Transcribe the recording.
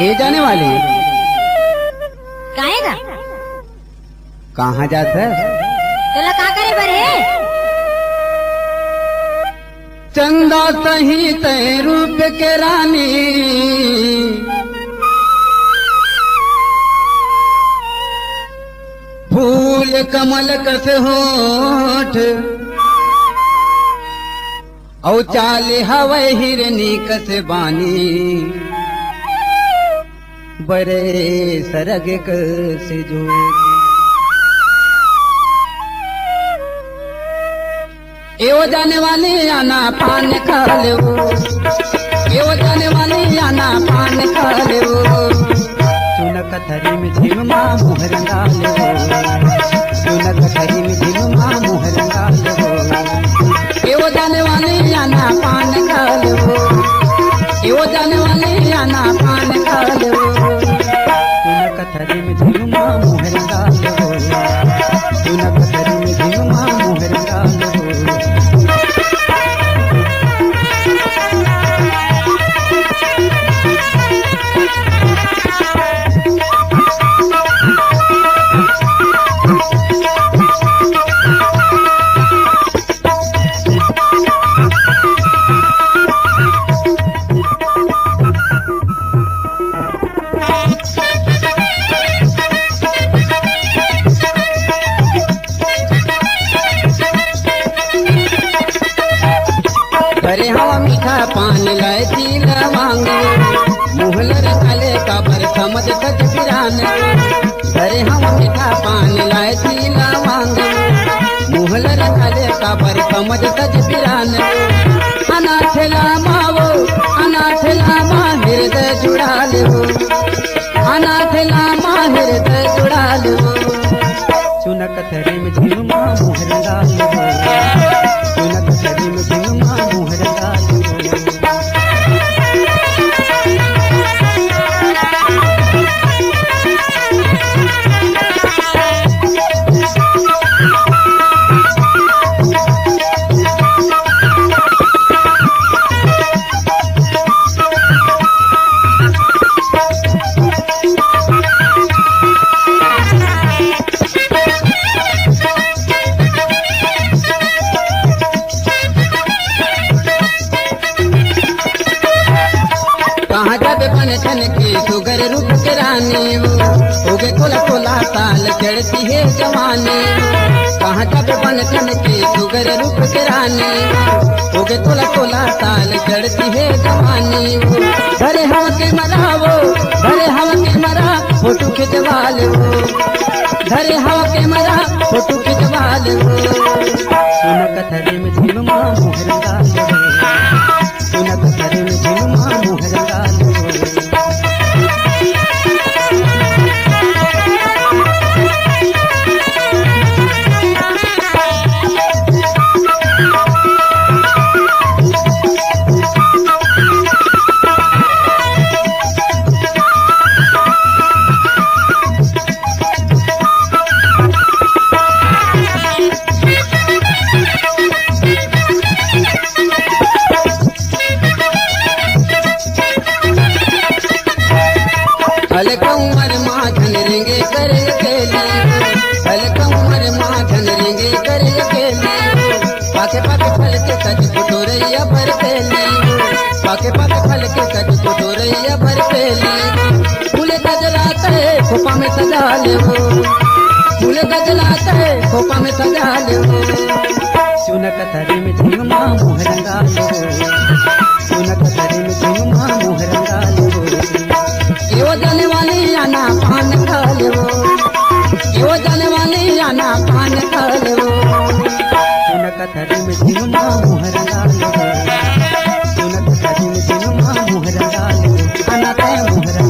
ए जाने वाली काहे का कहाँ जात है? तोला का करे बरे चंदा सही तय रूप के रानी फूल कमल कस होठ औ चाल हवै हिरनी कस बानी बरे सरग कस जोत एवो जाने वाली आना पान खा लो एवो जाने वाली आना पान खा लो चुन कथरी में झिमा मुहर डाल चुन कथरी में झिमा मुहर डाल एवो जाने वाली आना पान खा लो एवो जाने वाली आना पान खा लो चुन कथरी में झिमा मुहर डाल चुन कथरी में झिमा मुहर डाल अरे हवा मीठा पान लाए ती लवांग मुहलर काले काबर समझ सच पिरान अरे हवा मीठा पान लाए ती लवांग मुहलर काले काबर समझ सच पिरान अनाथला मावो अनाथला मा हृदय जुड़ा लो अनाथला मा हृदय जुड़ा लो चुनक थरी में झिमा मुहर डाल चुनक थरी में झिमा मुहर डाल कहाँ जाबे बन छन की सुगर रूप के रानी होगे तोला तोला साल चढ़ती है जवानी कहाँ जाबे बन छन की सुगर रूप के रानी होगे तोला तोला साल चढ़ती है जवानी घरे हवा के मरावो घरे हवा के मरा फोटो खिंचवा लो घरे हवा के मरा फोटो खिंचवा लो सुन कथरी में झिमा मुहर डाल सुन कथरी में झिमा मुहर डाल हल्का उमर माधन रेंगे करे अकेले हल्का उमर माधन रेंगे करे अकेले पाके पाके फल के कज कुटोरैया भर पेली पाके पाके फल के कज कुटोरैया भर पेली फूल गजलाता है खोपा में सजा ले फूल गजलाता है खोपा में सजा ले चुन कथरी में झिमा मुहर डाल चुन कथरी में झिमा मुहर डाल यो जाने वाली आना पान खा लो यो जाने वाली आना पान खा लो चुन कथरी में झिमा मुहर डाल चुन कथरी में झिमा मुहर डाल आना तय मुहर